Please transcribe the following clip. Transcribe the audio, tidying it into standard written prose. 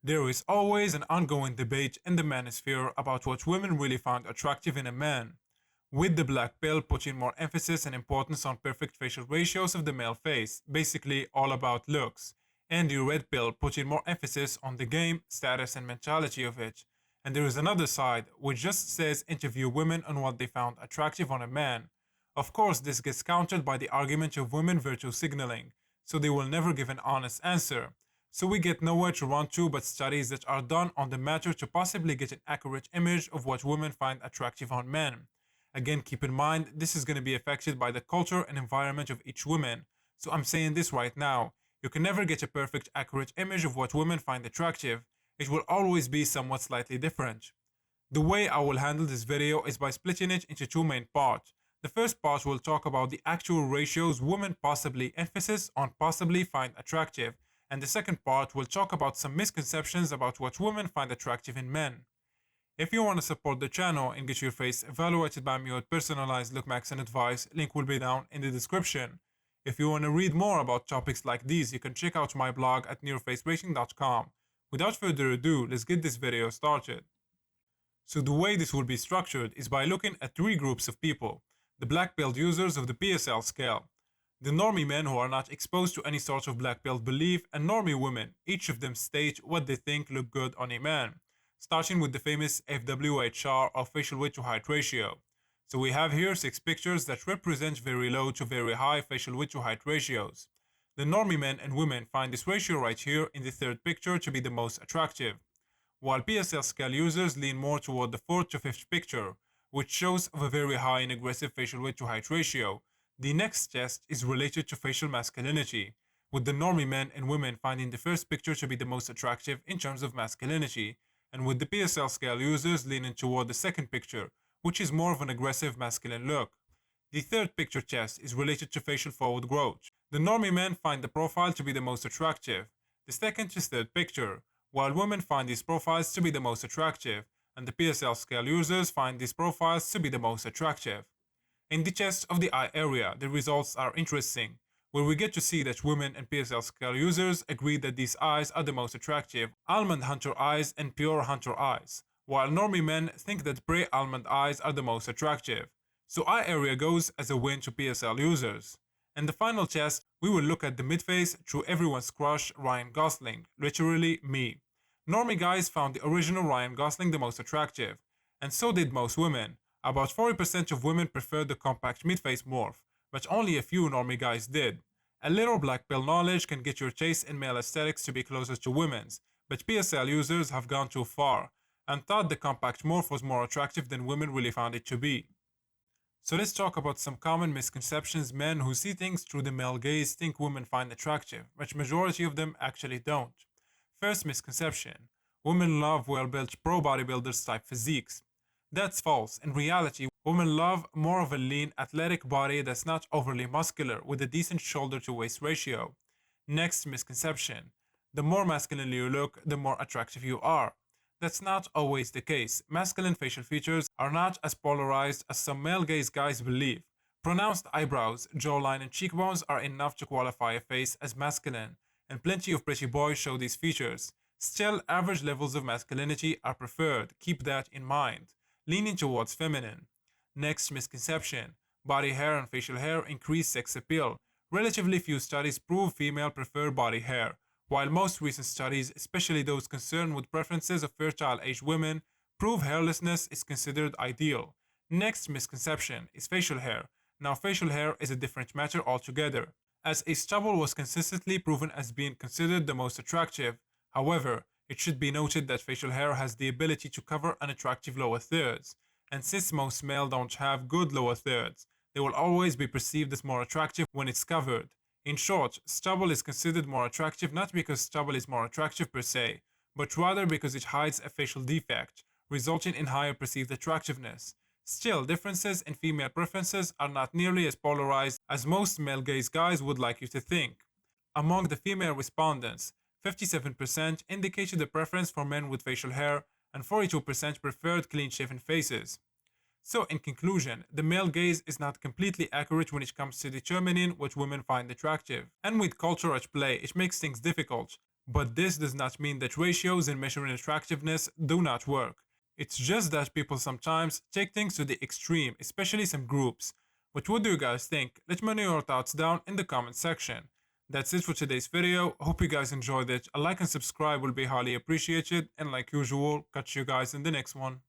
There is always an ongoing debate in the manosphere about what women really find attractive in a man, with the black pill putting more emphasis and importance on perfect facial ratios of the male face, basically all about looks, and the red pill putting more emphasis on the game, status, and mentality of it. And there is another side, which just says interview women on what they found attractive on a man. Of course, this gets countered by the argument of women virtue signaling, so they will never give an honest answer. So we get nowhere to run to but studies that are done on the matter to possibly get an accurate image of what women find attractive on men. Again, keep in mind, this is going to be affected by the culture and environment of each woman. So I'm saying this right now. You can never get a perfect, accurate image of what women find attractive. It will always be somewhat slightly different. The way I will handle this video is by splitting it into two main parts. The first part will talk about the actual ratios women possibly emphasis on possibly find attractive, and the second part will talk about some misconceptions about what women find attractive in men. If you want to support the channel and get your face evaluated by me with personalized look max and advice, link will be down in the description. If you want to read more about topics like these, you can check out my blog at nerofaceracing.com. Without further ado, let's get this video started. So the way this will be structured is by looking at three groups of people: the black-pilled users of the PSL scale, the normie men who are not exposed to any sort of black-pilled belief, and normie women. Each of them state what they think look good on a man, starting with the famous FWHR or facial weight to height ratio. So we have here 6 pictures that represent very low to very high facial weight to height ratios. The normie men and women find this ratio right here in the third picture to be the most attractive, while PSL scale users lean more toward the fourth to fifth picture, which shows of a very high and aggressive facial weight to height ratio. The next test is related to facial masculinity, with the normie men and women finding the first picture to be the most attractive in terms of masculinity, and with the PSL scale users leaning toward the second picture, which is more of an aggressive masculine look. The third picture test is related to facial forward growth. The normie men find the profile to be the most attractive, the second to third picture, while women find these profiles to be the most attractive, and the PSL scale users find these profiles to be the most attractive. In the test of the eye area, the results are interesting, where we get to see that women and PSL scale users agree that these eyes are the most attractive: almond hunter eyes and pure hunter eyes, while normie men think that gray almond eyes are the most attractive. So eye area goes as a win to PSL users. In the final test, we will look at the mid-face through everyone's crush, Ryan Gosling, literally me. Normie guys found the original Ryan Gosling the most attractive, and so did most women. About 40% of women preferred the compact mid-face morph, but only a few normie guys did. A little black pill knowledge can get your taste in male aesthetics to be closer to women's, but PSL users have gone too far, and thought the compact morph was more attractive than women really found it to be. So let's talk about some common misconceptions men who see things through the male gaze think women find attractive, but majority of them actually don't. First misconception: women love well-built pro bodybuilders type physiques. That's false. In reality, women love more of a lean, athletic body that's not overly muscular, with a decent shoulder to waist ratio. Next misconception: the more masculine you look, the more attractive you are. That's not always the case. Masculine facial features are not as polarized as some male gaze guys believe. Pronounced eyebrows, jawline, and cheekbones are enough to qualify a face as masculine, and plenty of pretty boys show these features. Still, average levels of masculinity are preferred. Keep that in mind. Leaning towards feminine. Next misconception: body hair and facial hair increase sex appeal. Relatively few studies prove female prefer body hair, while most recent studies, especially those concerned with preferences of fertile age women, prove hairlessness is considered ideal. Next misconception is facial hair. Now facial hair is a different matter altogether, as a stubble was consistently proven as being considered the most attractive. However, it should be noted that facial hair has the ability to cover unattractive lower thirds, and since most males don't have good lower thirds, they will always be perceived as more attractive when it's covered. In short, stubble is considered more attractive not because stubble is more attractive per se, but rather because it hides a facial defect, resulting in higher perceived attractiveness. Still, differences in female preferences are not nearly as polarized as most male gaze guys would like you to think. Among the female respondents, 57% indicated a preference for men with facial hair, and 42% preferred clean-shaven faces. So in conclusion, the male gaze is not completely accurate when it comes to determining what women find attractive. And with culture at play, it makes things difficult. But this does not mean that ratios in measuring attractiveness do not work. It's just that people sometimes take things to the extreme, especially some groups. But what do you guys think? Let me know your thoughts down in the comment section. That's it for today's video. Hope you guys enjoyed it. A like and subscribe will be highly appreciated. And like usual, catch you guys in the next one.